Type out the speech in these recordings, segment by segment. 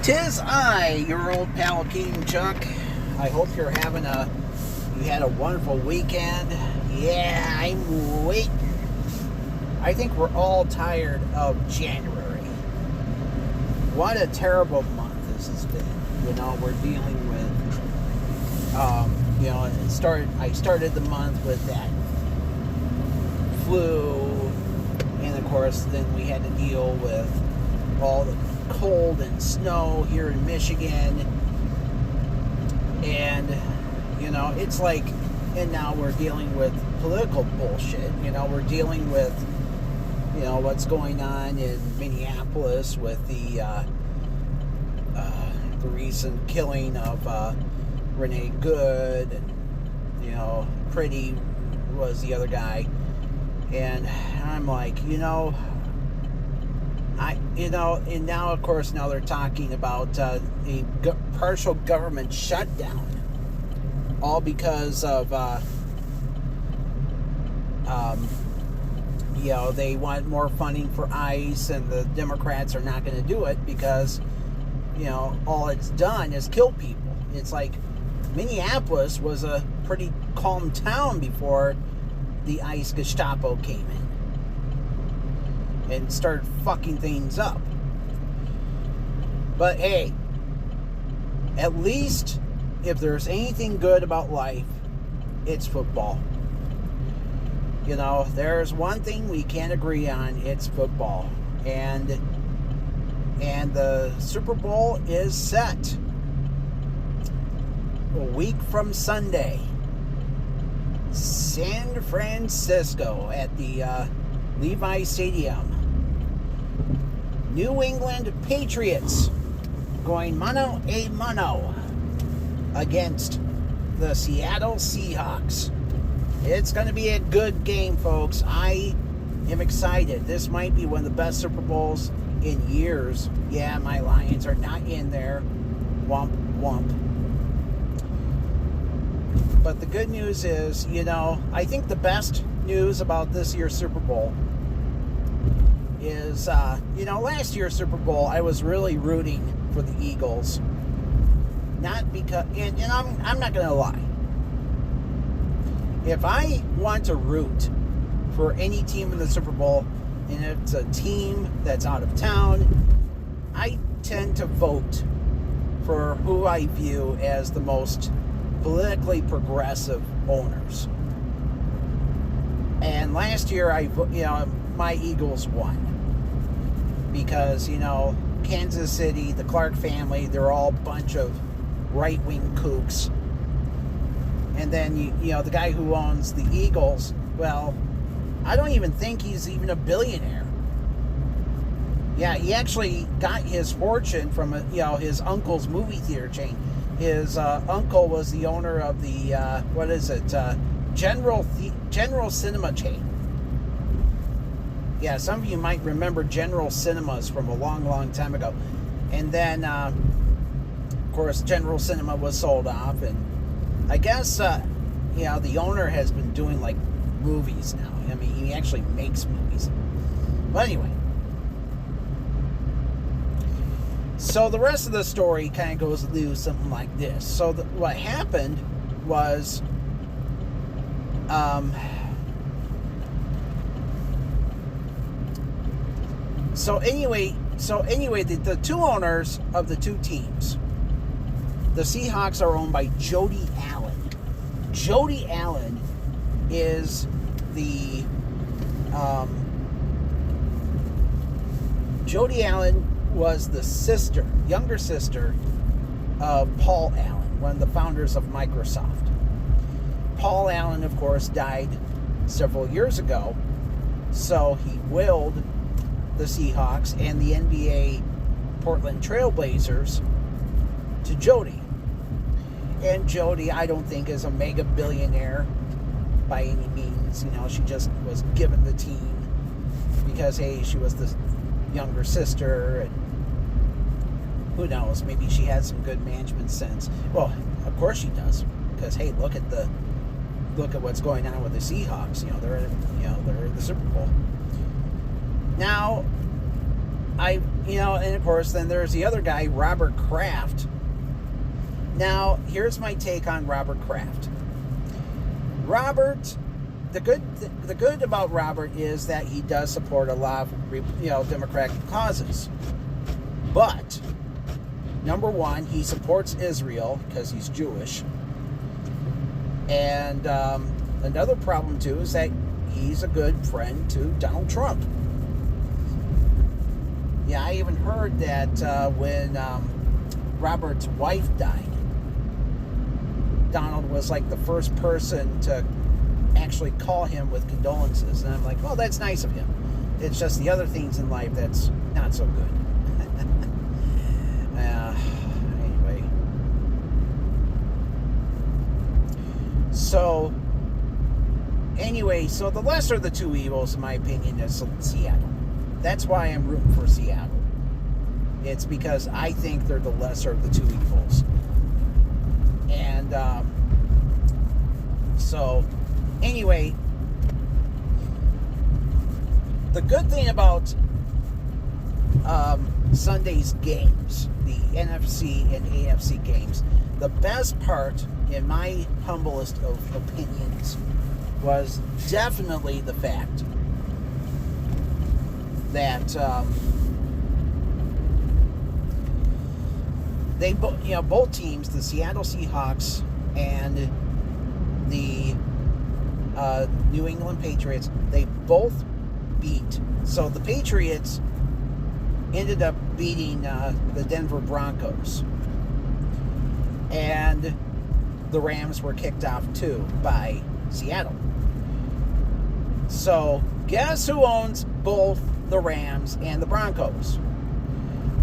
'Tis I, your old pal King Chuck. I hope you had a wonderful weekend. Yeah, I'm waiting. I think we're all tired of January. What a terrible month this has been. You know, we're dealing with, I started the month with that flu, and of course, then we had to deal with all the cold and snow here in Michigan, and it's like, and now we're dealing with political bullshit. We're dealing with what's going on in Minneapolis with the recent killing of Renee Good, and Pretty was the other guy, and I'm like, and now, of course, now they're talking about a partial government shutdown, all because of, they want more funding for ICE, and the Democrats are not going to do it because, all it's done is kill people. It's like Minneapolis was a pretty calm town before the ICE Gestapo came in and started fucking things up. But hey, at least if there's anything good about life, it's football. There's one thing we can't agree on, it's football. And the Super Bowl is set a week from Sunday. San Francisco at the Levi Stadium. New England Patriots going mano a mano against the Seattle Seahawks. It's going to be a good game, folks. I am excited. This might be one of the best Super Bowls in years. Yeah, my Lions are not in there. Womp, womp. But the good news is, I think the best news about this year's Super Bowl is, last year's Super Bowl, I was really rooting for the Eagles. Not because, and I'm not going to lie. If I want to root for any team in the Super Bowl, and it's a team that's out of town, I tend to vote for who I view as the most politically progressive owners. And last year, my Eagles won. Because, Kansas City, the Clark family, they're all a bunch of right-wing kooks. And then, the guy who owns the Eagles, well, I don't even think he's even a billionaire. Yeah, he actually got his fortune from, his uncle's movie theater chain. His uncle was the owner of the, General Cinema chain. Yeah, some of you might remember General Cinemas from a long, long time ago. And then, of course, General Cinema was sold off, and I guess, the owner has been doing, movies now. I mean, he actually makes movies. But anyway. So the rest of the story kind of goes through something like this. So what happened was, So anyway, the two owners of the two teams, the Seahawks, are owned by Jody Allen. Jody Allen is the Jody Allen was the younger sister of Paul Allen, one of the founders of Microsoft. Paul Allen, of course, died several years ago, so he willed the Seahawks and the NBA Portland Trail Blazers to Jody. And Jody, I don't think, is a mega billionaire by any means. She just was given the team because, hey, she was the younger sister, and who knows, maybe she has some good management sense. Well, of course she does, because, hey, look at what's going on with the Seahawks. They're in the Super Bowl. Now, and of course, then there's the other guy, Robert Kraft. Now, here's my take on Robert Kraft. The good about Robert is that he does support a lot of, Democratic causes. But, number one, he supports Israel because he's Jewish. And another problem, too, is that he's a good friend to Donald Trump. Yeah, I even heard that when Robert's wife died, Donald was like the first person to actually call him with condolences. And I'm like, well, that's nice of him. It's just the other things in life that's not so good. Anyway, so the lesser of the two evils, in my opinion, is Seattle. That's why I'm rooting for Seattle. It's because I think they're the lesser of the two evils. And anyway, the good thing about Sunday's games, the NFC and AFC games, the best part, in my humblest of opinions, was definitely the fact that they both teams, the Seattle Seahawks and the New England Patriots, they both beat. So the Patriots ended up beating the Denver Broncos, and the Rams were kicked off too by Seattle. So guess who owns both the Rams and the Broncos?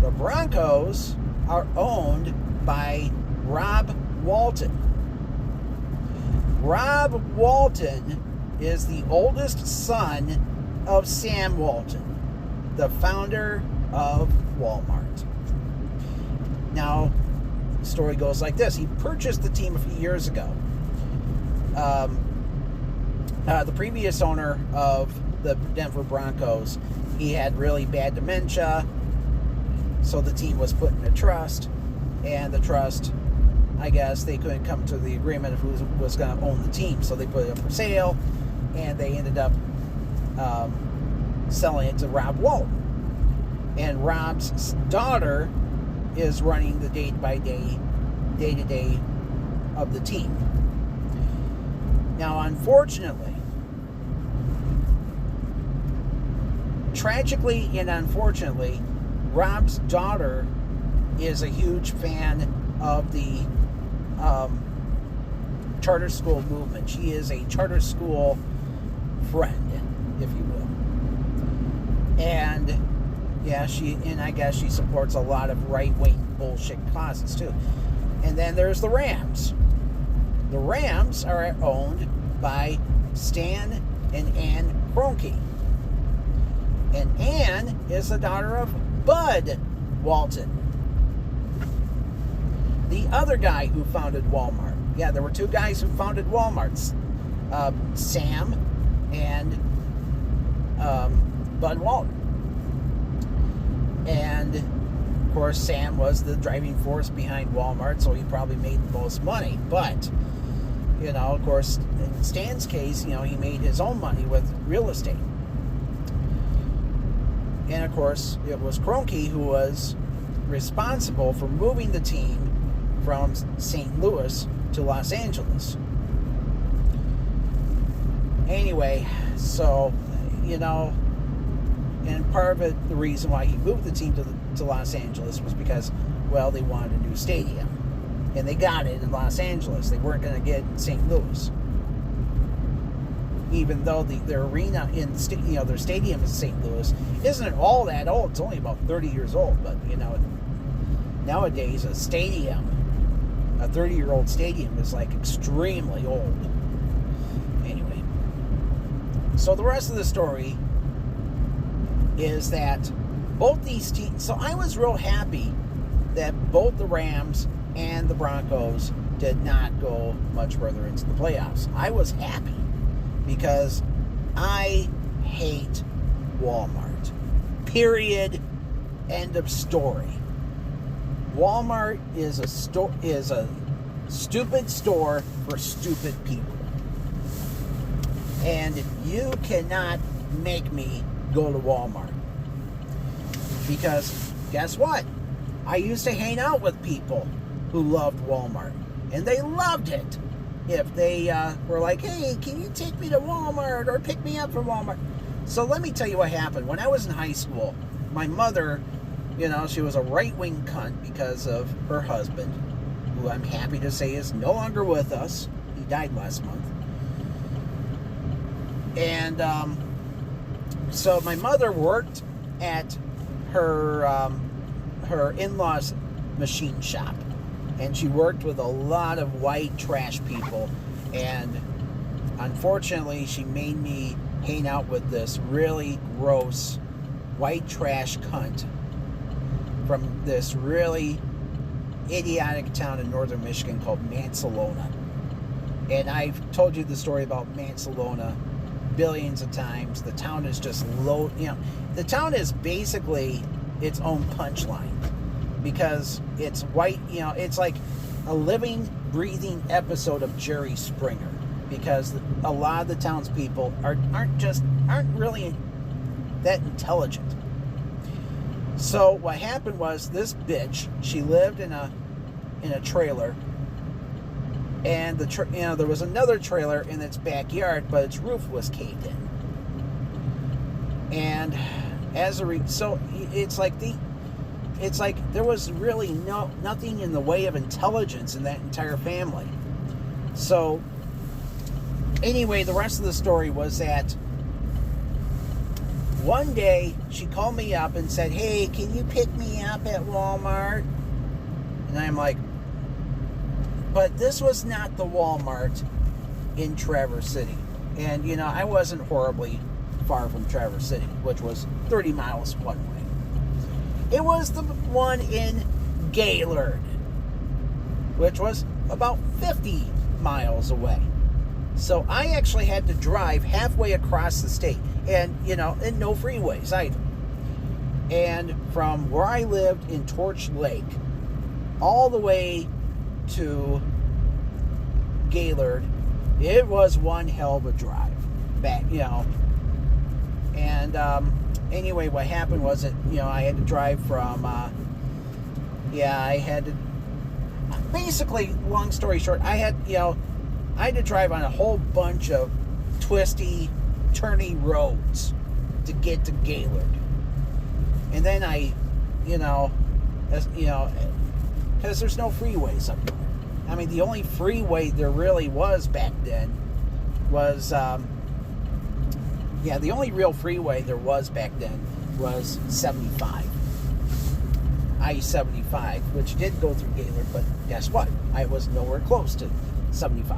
The Broncos are owned by Rob Walton. Rob Walton is the oldest son of Sam Walton, the founder of Walmart. Now, the story goes like this. He purchased the team a few years ago. The previous owner of the Denver Broncos, he had really bad dementia, so the team was put in a trust, and the trust, I guess, they couldn't come to the agreement of who was going to own the team, so they put it up for sale, and they ended up selling it to Rob Walton. And Rob's daughter is running the day-to-day of the team. Now, tragically and unfortunately, Rob's daughter is a huge fan of the charter school movement. She is a charter school friend, if you will. And yeah, I guess she supports a lot of right-wing bullshit causes too. And then there's the Rams. The Rams are owned by Stan and Ann Kroenke. And Ann is the daughter of Bud Walton, the other guy who founded Walmart. Yeah, there were two guys who founded Walmart, Sam and Bud Walton. And, of course, Sam was the driving force behind Walmart, so he probably made the most money. But, of course, in Stan's case, he made his own money with real estate. And, of course, it was Kroenke who was responsible for moving the team from St. Louis to Los Angeles. Anyway, so, and part of it, the reason why he moved the team to Los Angeles was because, well, they wanted a new stadium. And they got it in Los Angeles. They weren't going to get it in St. Louis. Even though their arena their stadium in St. Louis isn't all that old. It's only about 30 years old. But, nowadays a 30-year-old stadium is like extremely old. Anyway. So the rest of the story is that both these teams... So I was real happy that both the Rams and the Broncos did not go much further into the playoffs. I was happy because I hate Walmart. Period. End of story. Walmart is a stupid store for stupid people. And you cannot make me go to Walmart. Because guess what? I used to hang out with people who loved Walmart. And they loved it. If they were like, hey, can you take me to Walmart or pick me up from Walmart? So let me tell you what happened. When I was in high school, my mother, she was a right-wing cunt because of her husband, who I'm happy to say is no longer with us. He died last month. And so my mother worked at her in-laws' machine shop. And she worked with a lot of white trash people. And unfortunately, she made me hang out with this really gross white trash cunt from this really idiotic town in northern Michigan called Mansalona. And I've told you the story about Mansalona billions of times. The town is just low. The town is basically its own punchline. Because it's white, it's like a living, breathing episode of Jerry Springer. Because a lot of the townspeople aren't really that intelligent. So what happened was this bitch, she lived in a trailer, and there was another trailer in its backyard, but its roof was caved in. And so it's like there was really nothing in the way of intelligence in that entire family. So anyway, the rest of the story was that one day she called me up and said, hey, can you pick me up at Walmart? And I'm like, but this was not the Walmart in Traverse City. And, I wasn't horribly far from Traverse City, which was 30 miles one way. It was the one in Gaylord, which was about 50 miles away. So I actually had to drive halfway across the state, and no freeways either. And from where I lived in Torch Lake all the way to Gaylord, it was one hell of a drive back, And anyway, what happened was that, I had to drive from, basically, long story short, I had to drive on a whole bunch of twisty, turny roads to get to Gaylord. And then because there's no freeways up there. I mean, the only freeway there really was back then was, the only real freeway there was back then was 75. I-75, which did go through Gaylord, but guess what? I was nowhere close to 75.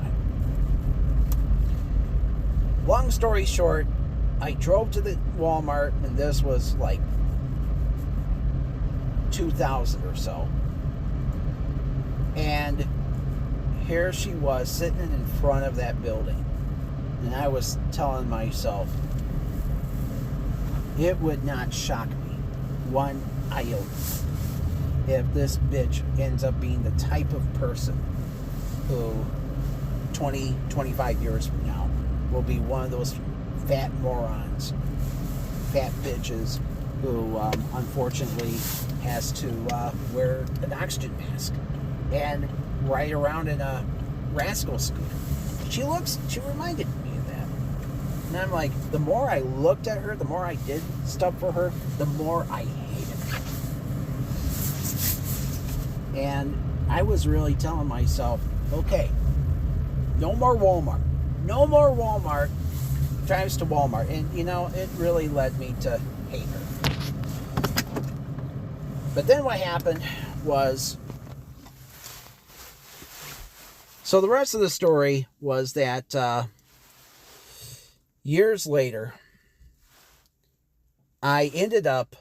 Long story short, I drove to the Walmart, and this was like 2000 or so. And here she was sitting in front of that building. And I was telling myself, it would not shock me one iota if this bitch ends up being the type of person who 20, 25 years from now will be one of those fat morons, fat bitches who unfortunately has to wear an oxygen mask and ride around in a rascal scooter. She reminded me of that. And I'm like, the more I looked at her, the more I did stuff for her, the more I hated her. And I was really telling myself, okay, no more Walmart. No more Walmart drives to Walmart. And, it really led me to hate her. But then what happened was, so the rest of the story was that years later, I ended up,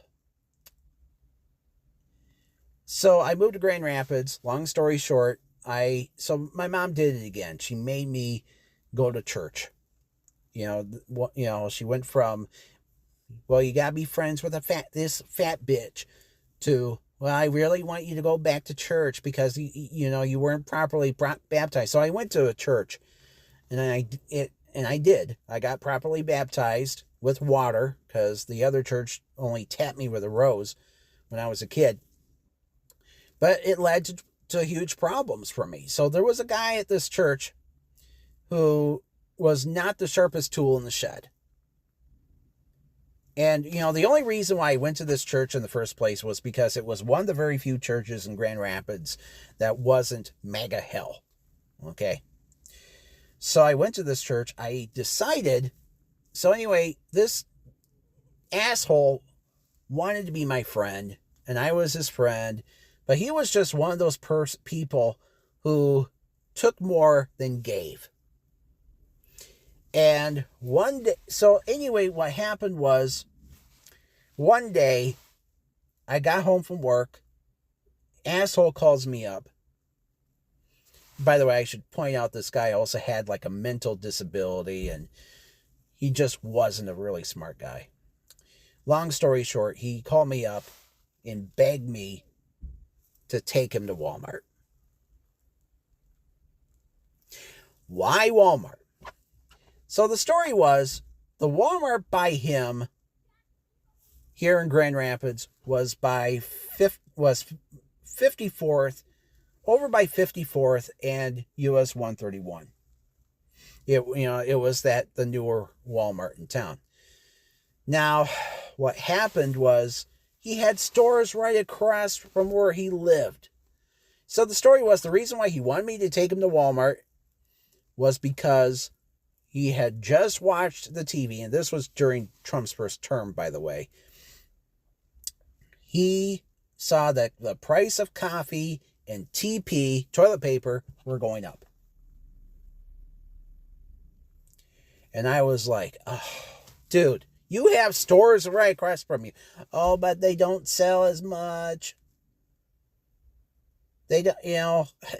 so I moved to Grand Rapids. Long story short, so my mom did it again. She made me go to church. She went from, well, you gotta be friends with this fat bitch, to, well, I really want you to go back to church because, you weren't properly baptized. So I went to a church, and I did. I got properly baptized with water because the other church only tapped me with a rose when I was a kid. But it led to huge problems for me. So there was a guy at this church who was not the sharpest tool in the shed. And, the only reason why I went to this church in the first place was because it was one of the very few churches in Grand Rapids that wasn't mega hell. Okay. So I went to this church. I decided. So anyway, this asshole wanted to be my friend, and I was his friend. But he was just one of those people who took more than gave. And one day, so anyway, what happened was, one day, I got home from work, asshole calls me up. By the way, I should point out this guy also had like a mental disability, and he just wasn't a really smart guy. Long story short, he called me up and begged me to take him to Walmart. Why Walmart? So the story was, the Walmart by him here in Grand Rapids was 54th, over by 54th and US 131. It was the newer Walmart in town. Now, what happened was, he had stores right across from where he lived. So the story was, the reason why he wanted me to take him to Walmart was because he had just watched the TV, and this was during Trump's first term, by the way. He saw that the price of coffee and TP, toilet paper, were going up. And I was like, oh, dude, you have stores right across from you. Oh, but they don't sell as much. They don't,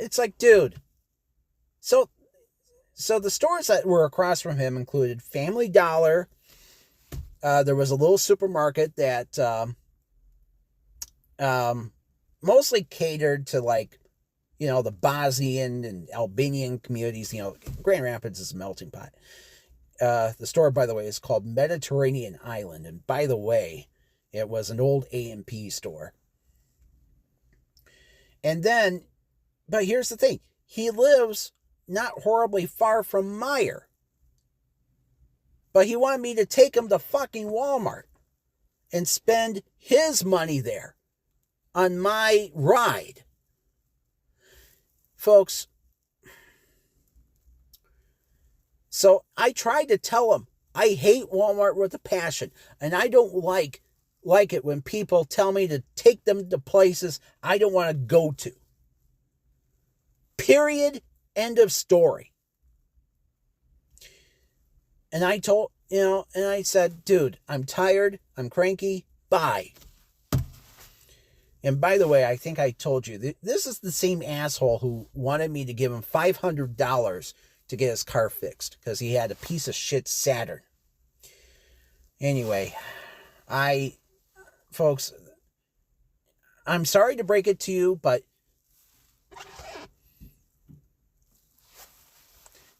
it's like, dude. So the stores that were across from him included Family Dollar. There was a little supermarket that mostly catered to, like, the Bosnian and Albanian communities. Grand Rapids is a melting pot. The store, by the way, is called Mediterranean Island. And by the way, it was an old A&P store. And then, but here's the thing. He lives not horribly far from Meijer. But he wanted me to take him to fucking Walmart and spend his money there on my ride. Folks, so I tried to tell him, I hate Walmart with a passion, and I don't like it when people tell me to take them to places I don't want to go to. Period. End of story. And I told, and I said, dude, I'm tired. I'm cranky. Bye. And by the way, I think I told you, this is the same asshole who wanted me to give him $500 to get his car fixed because he had a piece of shit Saturn. Anyway, folks, I'm sorry to break it to you, but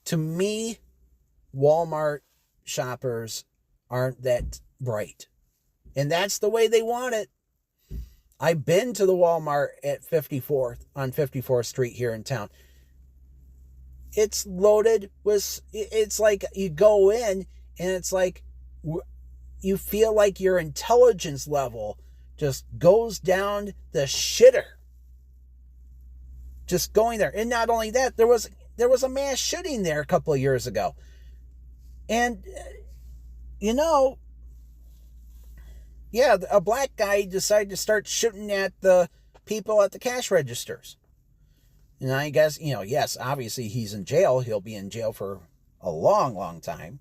to me, Walmart shoppers aren't that bright. And that's the way they want it. I've been to the Walmart at 54th, on 54th Street here in town. It's loaded with, it's like you go in and it's like you feel like your intelligence level just goes down the shitter. Just going there. And not only that, there was a mass shooting there a couple of years ago. And, yeah, a black guy decided to start shooting at the people at the cash registers. And I guess, yes, obviously he's in jail. He'll be in jail for a long, long time.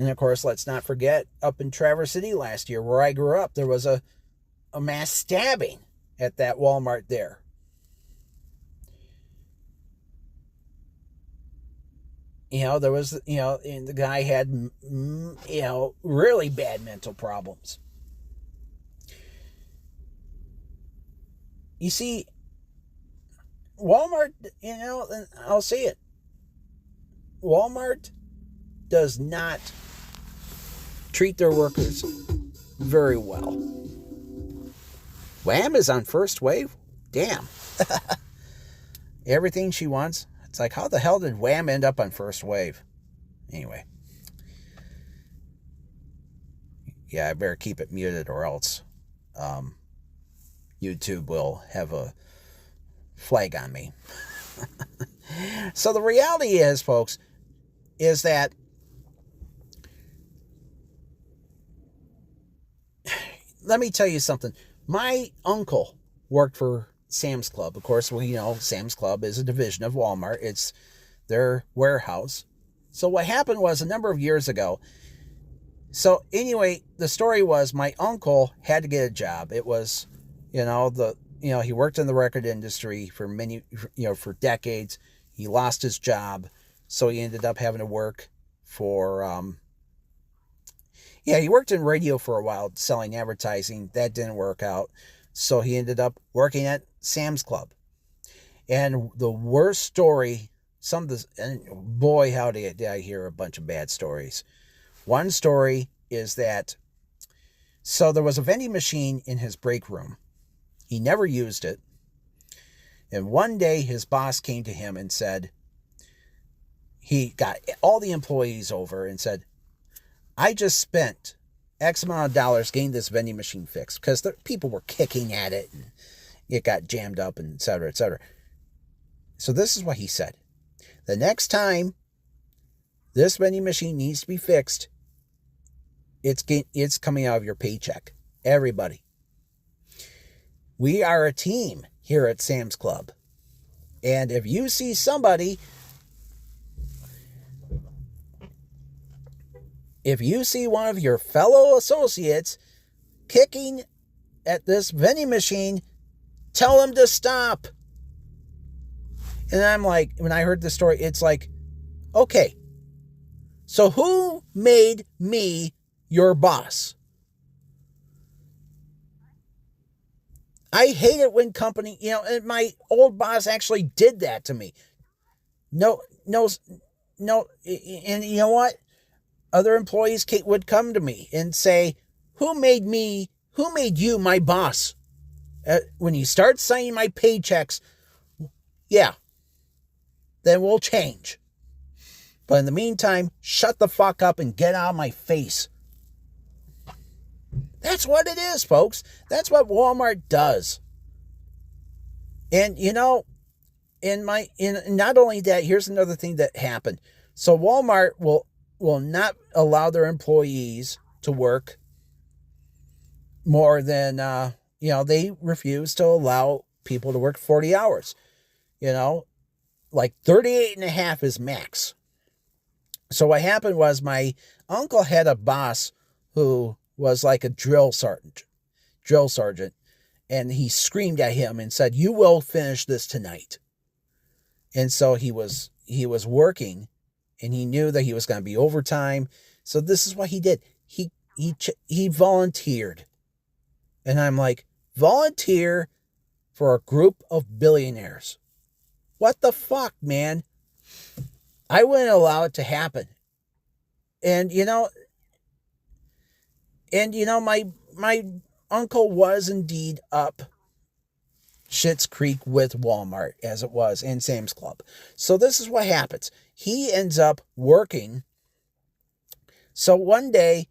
And, of course, let's not forget, up in Traverse City last year, where I grew up, there was a mass stabbing at that Walmart there. There was, and the guy had, really bad mental problems. you see, Walmart, and I'll say it, Walmart does not treat their workers very well. Wham is on first wave? Damn. Everything she wants. It's like, how the hell did Wham end up on first wave? Anyway. Yeah, I better keep it muted or else YouTube will have a flag on me. So the reality is, folks, is that let me tell you something. My uncle worked for Sam's Club. Of course, we know Sam's Club is a division of Walmart. It's their warehouse. So what happened was a number of years ago. So anyway, the story was my uncle had to get a job. It was, he worked in the record industry for for decades. He lost his job. So he ended up having to work for, he worked in radio for a while selling advertising. That didn't work out. So he ended up working at Sam's Club. And the worst story, and boy, howdy, did I hear a bunch of bad stories. One story is that, so there was a vending machine in his break room. He never used it. And one day his boss came to him and said, he got all the employees over and said, I just spent X amount of dollars getting this vending machine fixed because the people were kicking at it and it got jammed up and et cetera, et cetera. So this is what he said. The next time this vending machine needs to be fixed, it's coming out of your paycheck. Everybody. We are a team here at Sam's Club. And if you see somebody, if you see one of your fellow associates kicking at this vending machine, tell them to stop. And I'm like, when I heard the story, it's like, okay, so who made me your boss? I hate it when company, and my old boss actually did that to me. No, and you know what? Other employees would come to me and say, who made you my boss? When you start signing my paychecks, yeah, then we'll change. But in the meantime, shut the fuck up and get out of my face. That's what it is, folks. That's what Walmart does. And, not only that, here's another thing that happened. So Walmart will not allow their employees to work more than, they refuse to allow people to work 40 hours. Like 38 and a half is max. So what happened was my uncle had a boss who was like a drill sergeant, and he screamed at him and said, "You will finish this tonight." And so he was working, and he knew that he was going to be overtime. So this is what he did. He volunteered, and I'm like, volunteer for a group of billionaires? What the fuck, man? I wouldn't allow it to happen. And my uncle was indeed up Schitt's Creek with Walmart, as it was in Sam's Club. So this is what happens. He ends up working. So one day,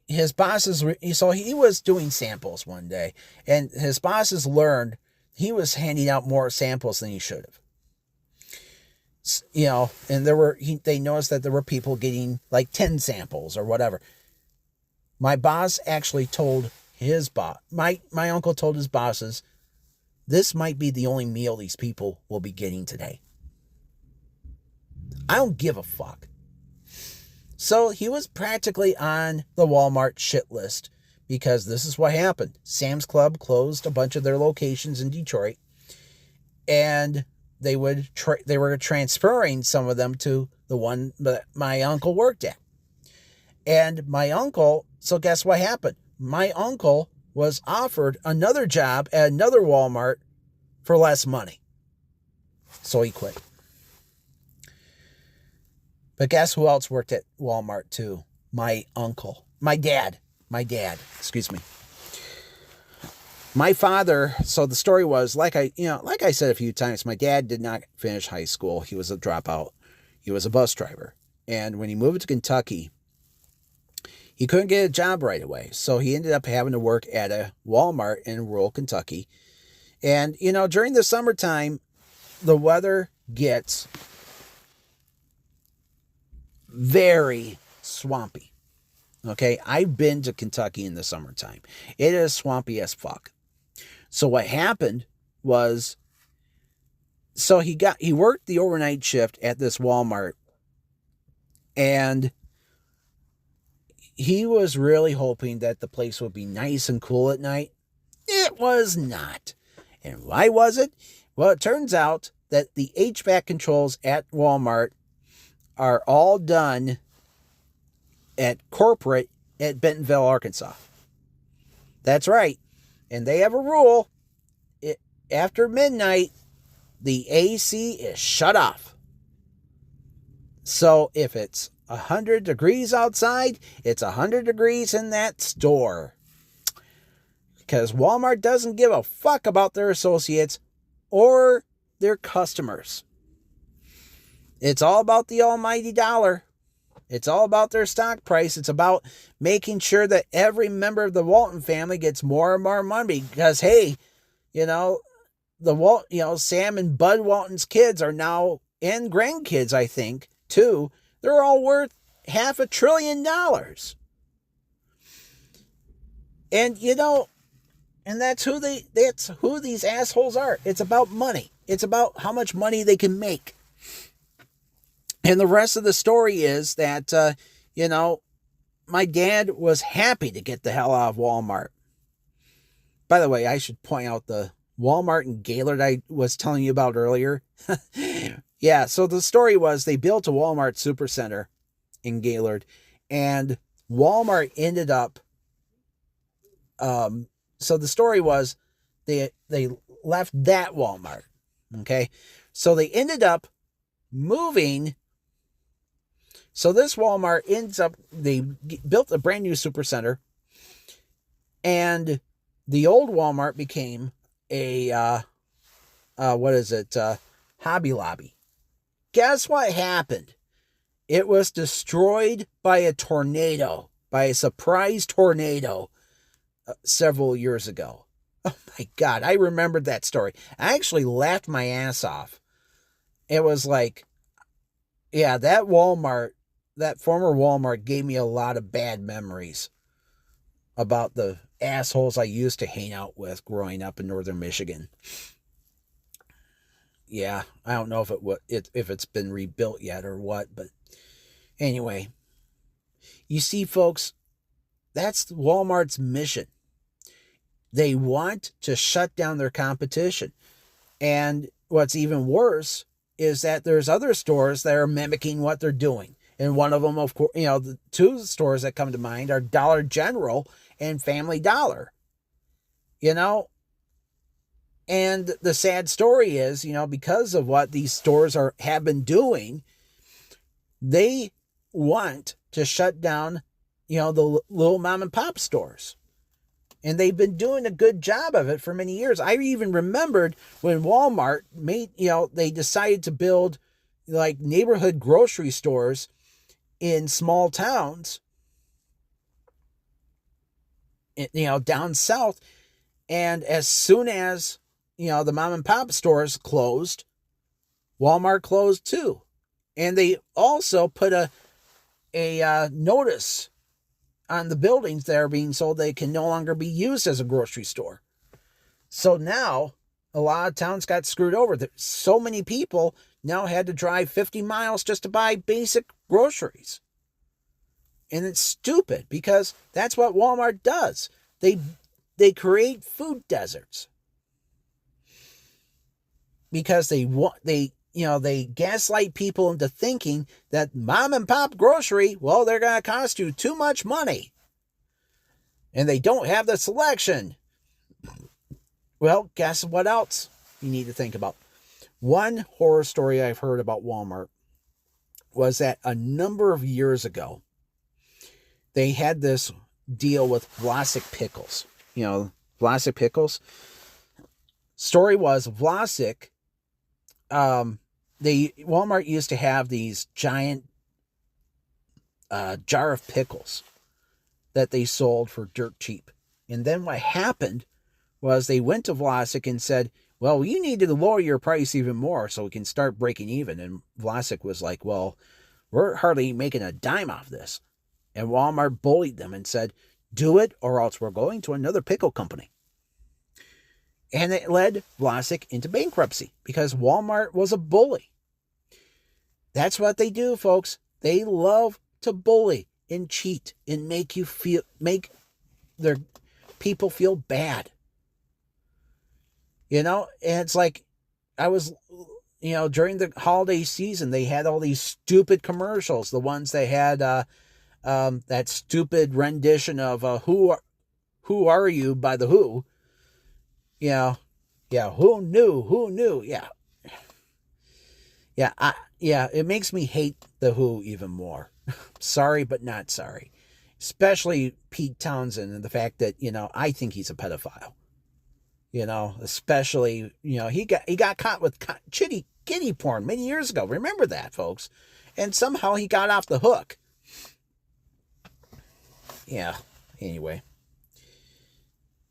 his bosses, so he was doing samples one day, and his bosses learned he was handing out more samples than he should have. And they noticed that there were people getting like 10 samples or whatever. My boss actually told his boss, my uncle told his bosses, this might be the only meal these people will be getting today. I don't give a fuck. So he was practically on the Walmart shit list because this is what happened. Sam's Club closed a bunch of their locations in Detroit, and they were transferring some of them to the one that my uncle worked at. And my uncle, so guess what happened? My uncle was offered another job at another Walmart for less money. So he quit. But guess who else worked at Walmart too? My dad, excuse me. My father, so the story was, like I said a few times, my dad did not finish high school. He was a dropout. He was a bus driver. And when he moved to Kentucky, he couldn't get a job right away. So he ended up having to work at a Walmart in rural Kentucky. And, during the summertime, the weather gets very swampy. Okay, I've been to Kentucky in the summertime. It is swampy as fuck. So what happened was, he worked the overnight shift at this Walmart, and he was really hoping that the place would be nice and cool at night. It was not. And why was it? Well, it turns out that the HVAC controls at Walmart are all done at corporate at Bentonville, Arkansas. That's right. And they have a rule. After midnight, the AC is shut off. So if it's 100 degrees outside, it's 100 degrees in that store. Because Walmart doesn't give a fuck about their associates or their customers. It's all about the almighty dollar. It's all about their stock price. It's about making sure that every member of the Walton family gets more and more money. Because, hey, Sam and Bud Walton's kids are now, and grandkids, I think, too. They're all worth $500 billion. And, and that's who these assholes are. It's about money. It's about how much money they can make. And the rest of the story is that, my dad was happy to get the hell out of Walmart. By the way, I should point out the Walmart in Gaylord I was telling you about earlier. Yeah, so the story was they built a Walmart supercenter in Gaylord, and Walmart ended up, so the story was they left that Walmart, okay? So they ended up moving. So this Walmart they built a brand new supercenter, and the old Walmart became a, Hobby Lobby. Guess what happened? It was destroyed by a tornado, by a surprise tornado several years ago. Oh my God, I remembered that story. I actually laughed my ass off. It was like, yeah, that former Walmart gave me a lot of bad memories about the assholes I used to hang out with growing up in northern Michigan. Yeah, I don't know if it's been rebuilt yet or what, but anyway, you see, folks, that's Walmart's mission. They want to shut down their competition. And what's even worse is that there's other stores that are mimicking what they're doing. And one of them, of course, the two stores that come to mind are Dollar General and Family Dollar. And the sad story is, because of what these stores have been doing, they want to shut down, the little mom and pop stores. And they've been doing a good job of it for many years. I even remembered when Walmart they decided to build like neighborhood grocery stores in small towns, down south. And as soon as, the mom and pop stores closed, Walmart closed too. And they also put a notice on the buildings that are being sold. They can no longer be used as a grocery store. So now a lot of towns got screwed over. So many people now had to drive 50 miles just to buy basic groceries. And it's stupid because that's what Walmart does. They create food deserts. Because they gaslight people into thinking that mom and pop grocery, well, they're going to cost you too much money. And they don't have the selection. Well, guess what else you need to think about? One horror story I've heard about Walmart was that a number of years ago, they had this deal with Vlasic pickles. Vlasic pickles. Story was Vlasic, Walmart used to have these giant jar of pickles that they sold for dirt cheap. And then what happened was they went to Vlasic and said, well, you need to lower your price even more so we can start breaking even. And Vlasic was like, well, we're hardly making a dime off this. And Walmart bullied them and said, do it or else we're going to another pickle company. And it led Vlasic into bankruptcy because Walmart was a bully. That's what they do, folks. They love to bully and cheat and make their people feel bad. And it's like I was, during the holiday season, they had all these stupid commercials. The ones they had that stupid rendition of Who Are You by The Who. Yeah, who knew? Yeah, it makes me hate The Who even more. Sorry, but not sorry. Especially Pete Townsend and the fact that, I think he's a pedophile. Especially, he got caught with kitty porn many years ago. Remember that, folks. And somehow he got off the hook. Yeah, anyway.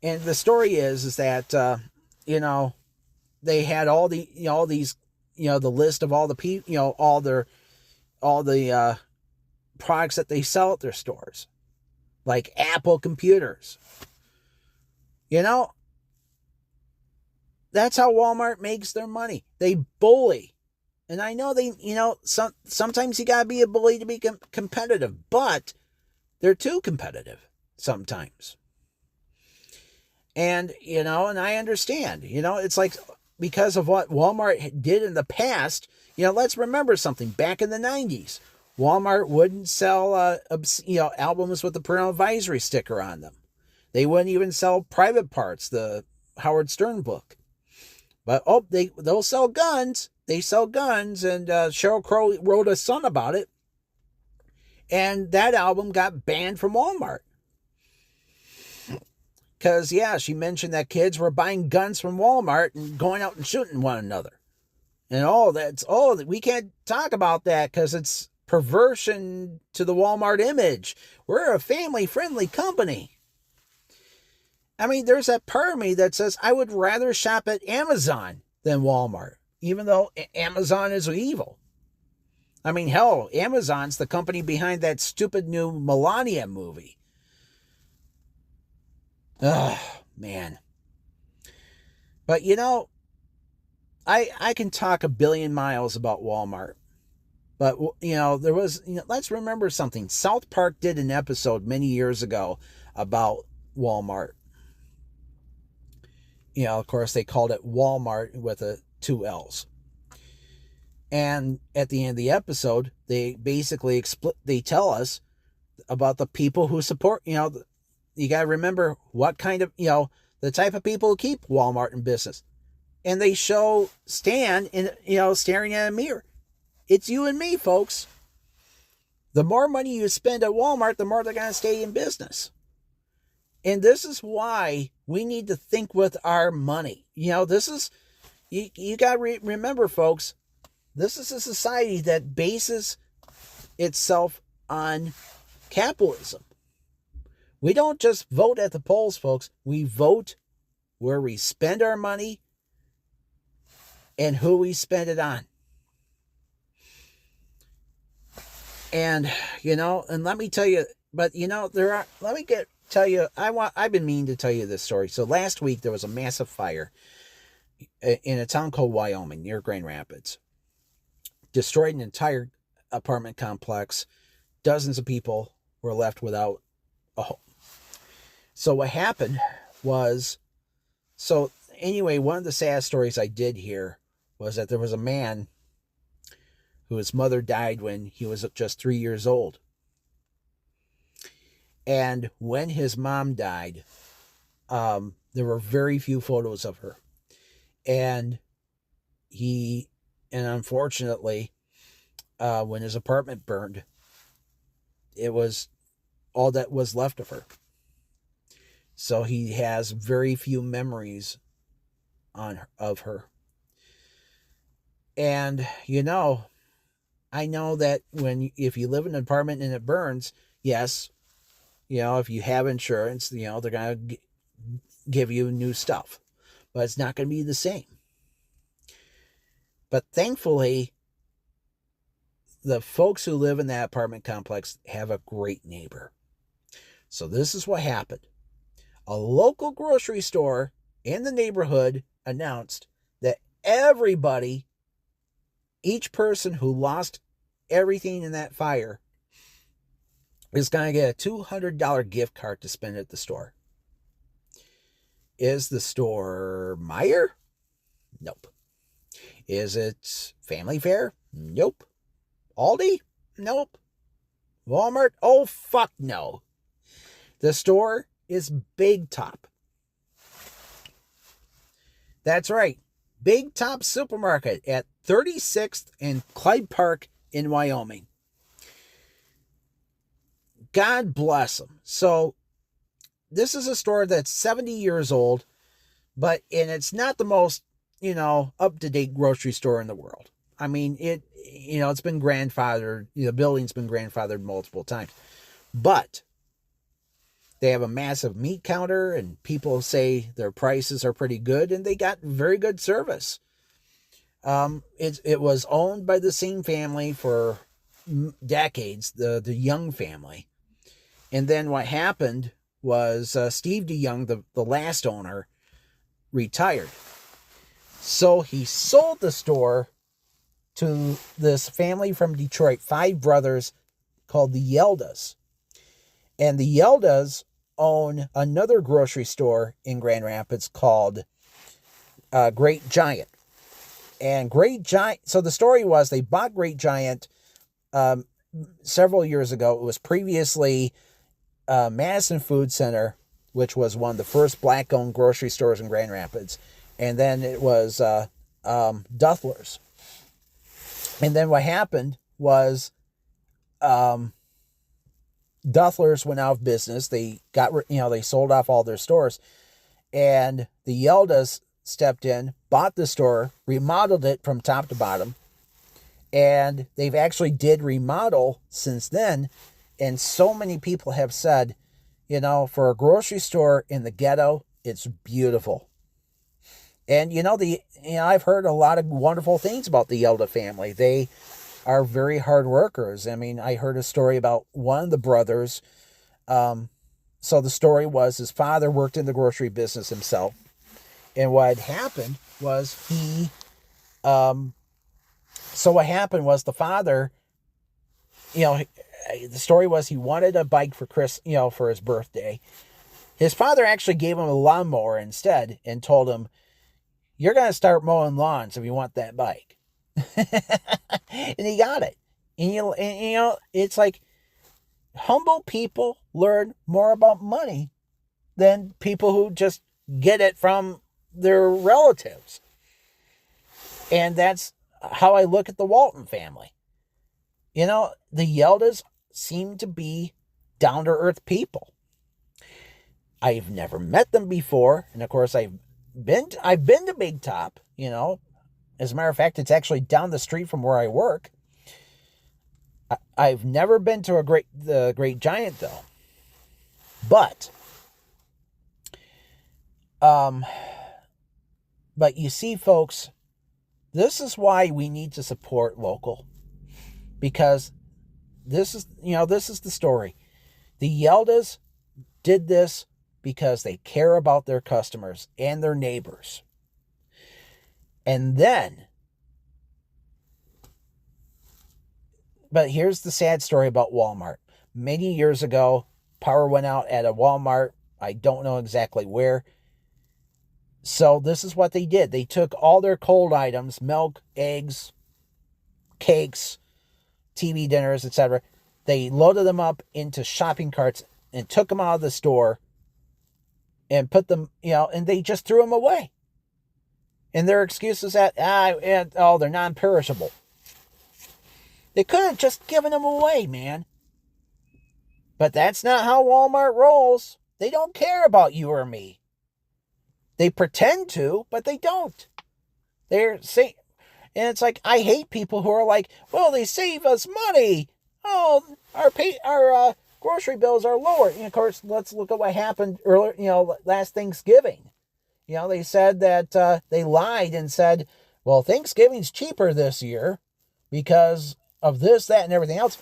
And the story is that, they had all these, the list of all the people, all the products that they sell at their stores, like Apple computers. That's how Walmart makes their money. They bully. And I know sometimes you got to be a bully to be competitive, but they're too competitive sometimes. And, and I understand, it's like because of what Walmart did in the past, let's remember something. Back in the 90s, Walmart wouldn't sell, albums with the parental advisory sticker on them. They wouldn't even sell Private Parts, the Howard Stern book. But, they'll sell guns. They sell guns, and Sheryl Crow wrote a song about it. And that album got banned from Walmart. Because, she mentioned that kids were buying guns from Walmart and going out and shooting one another. And, we can't talk about that because it's perversion to the Walmart image. We're a family-friendly company. I mean, there's that part of me that says I would rather shop at Amazon than Walmart, even though Amazon is evil. I mean, hell, Amazon's the company behind that stupid new Melania movie. Oh, man. But, I can talk a billion miles about Walmart. But, there was, let's remember something. South Park did an episode many years ago about Walmart. Of course, they called it Walmart with 2 L's. And at the end of the episode, they basically they tell us about the people who support, you got to remember what kind of, the type of people who keep Walmart in business. And they show Stan staring at a mirror. It's you and me, folks. The more money you spend at Walmart, the more they're going to stay in business. And this is why we need to think with our money. This is, you got to remember, folks, this is a society that bases itself on capitalism. We don't just vote at the polls, folks. We vote where we spend our money and who we spend it on. And, and let me tell you, but, I've been meaning to tell you this story. So last week there was a massive fire in a town called Wyoming near Grand Rapids. Destroyed an entire apartment complex. Dozens of people were left without a home. So what happened was, one of the sad stories I did hear was that there was a man whose mother died when he was just 3 years old. And when his mom died, there were very few photos of her. And unfortunately, when his apartment burned, it was all that was left of her. So he has very few memories of her. And, I know that if you live in an apartment and it burns, yes, if you have insurance, they're going to give you new stuff. But it's not going to be the same. But thankfully, the folks who live in that apartment complex have a great neighbor. So this is what happened. A local grocery store in the neighborhood announced that everybody, each person who lost everything in that fire, is going to get a $200 gift card to spend at the store. Is the store Meijer? Nope. Is it Family Fare? Nope. Aldi? Nope. Walmart? Oh, fuck no. The store is Big Top. That's right. Big Top Supermarket at 36th and Clyde Park in Wyoming. God bless them. So, this is a store that's 70 years old, and it's not the most, up-to-date grocery store in the world. I mean, it's been grandfathered, the building's been grandfathered multiple times. But they have a massive meat counter, and people say their prices are pretty good, and they got very good service. It was owned by the same family for decades, the Young family. And then what happened was Steve DeYoung, the last owner, retired. So he sold the store to this family from Detroit, 5 brothers, called the Yeldas. And the Yeldas own another grocery store in Grand Rapids called Great Giant. And Great Giant, so the story was they bought Great Giant several years ago. It was previously Madison Food Center, which was one of the first black-owned grocery stores in Grand Rapids. And then it was Duffler's. And then what happened was Duffler's went out of business. They they sold off all their stores. And the Yeldas stepped in, bought the store, remodeled it from top to bottom. And they've actually did remodel since then. And so many people have said, for a grocery store in the ghetto, it's beautiful. And, I've heard a lot of wonderful things about the Yelda family. They are very hard workers. I mean, I heard a story about one of the brothers. So the story was his father worked in the grocery business himself. And what had happened was what happened was the father, the story was he wanted a bike for for his birthday. His father actually gave him a lawnmower instead and told him, "You're going to start mowing lawns if you want that bike." And he got it. And it's like humble people learn more about money than people who just get it from their relatives. And that's how I look at the Walton family. The Yeldas seem to be down-to-earth people. I've never met them before, and of course I've been to Big Top, As a matter of fact, it's actually down the street from where I work. I've never been to the Great Giant though. But you see, folks, this is why we need to support local. Because this is the story. The Yeldas did this because they care about their customers and their neighbors. And then, but here's the sad story about Walmart. Many years ago, power went out at a Walmart. I don't know exactly where. So this is what they did. They took all their cold items, milk, eggs, cakes, TV dinners, etc. They loaded them up into shopping carts and took them out of the store and put them, and they just threw them away. And their excuse is that, they're non-perishable. They could have just given them away, man. But that's not how Walmart rolls. They don't care about you or me. They pretend to, but they don't. They're saying, and it's like, I hate people who are like, well, they save us money. Oh, our grocery bills are lower. And of course, let's look at what happened earlier, last Thanksgiving. They said that they lied and said, well, Thanksgiving's cheaper this year because of this, that, and everything else.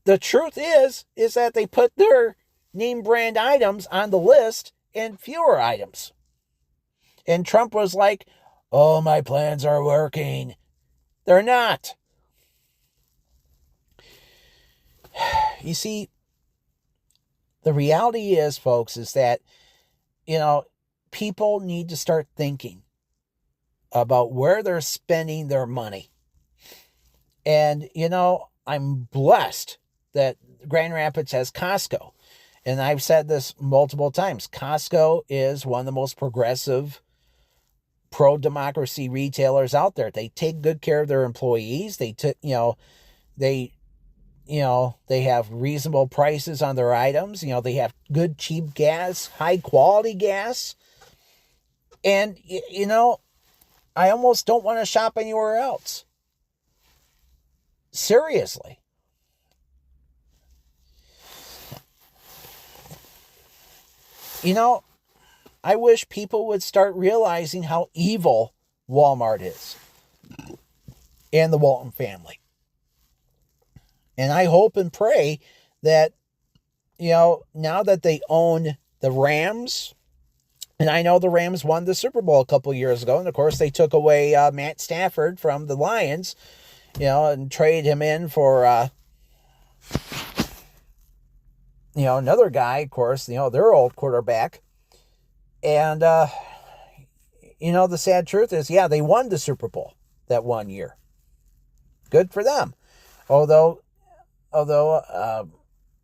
The truth is that they put their name brand items on the list and fewer items. And Trump was like, oh, my plans are working. They're not. You see, the reality is, folks, is that, people need to start thinking about where they're spending their money. And, I'm blessed that Grand Rapids has Costco. And I've said this multiple times. Costco is one of the most progressive pro-democracy retailers out there. They take good care of their employees. They have reasonable prices on their items. They have good, cheap gas, high quality gas. And, I almost don't want to shop anywhere else. Seriously. I wish people would start realizing how evil Walmart is and the Walton family. And I hope and pray that, now that they own the Rams, and I know the Rams won the Super Bowl a couple years ago, and of course they took away Matt Stafford from the Lions, and traded him in for, another guy, of course, their old quarterback. And, the sad truth is, they won the Super Bowl that one year. Good for them. Although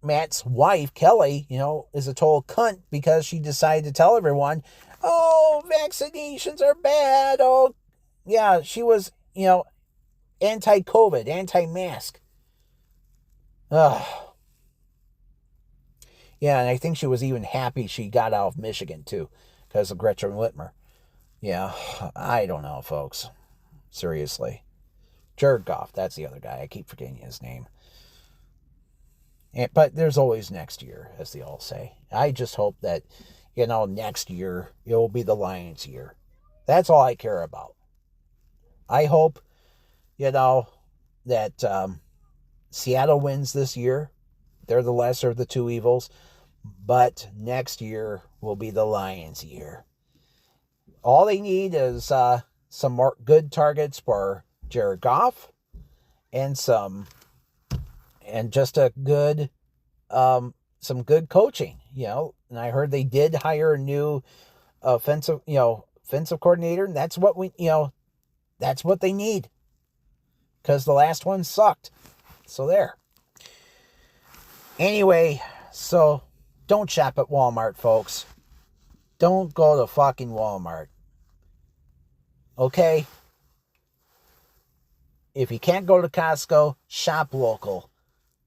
Matt's wife, Kelly, is a total cunt because she decided to tell everyone, oh, vaccinations are bad. Oh, yeah, she was, anti-COVID, anti-mask. Ugh. Yeah, and I think she was even happy she got out of Michigan, too, because of Gretchen Whitmer. Yeah, I don't know, folks. Seriously. Jared Goff, that's the other guy. I keep forgetting his name. But there's always next year, as they all say. I just hope that, next year, it will be the Lions' year. That's all I care about. I hope, that Seattle wins this year. They're the lesser of the two evils. But next year will be the Lions' year. All they need is some more good targets for Jared Goff and just a good, some good coaching, And I heard they did hire a new offensive coordinator, and that's what that's what they need. Because the last one sucked. So there. Anyway, so don't shop at Walmart, folks. Don't go to fucking Walmart. Okay? If you can't go to Costco, shop local.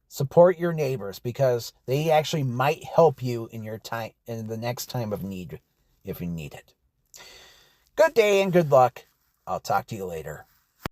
Support your neighbors because they actually might help you in the next time of need if you need it. Good day and good luck. I'll talk to you later.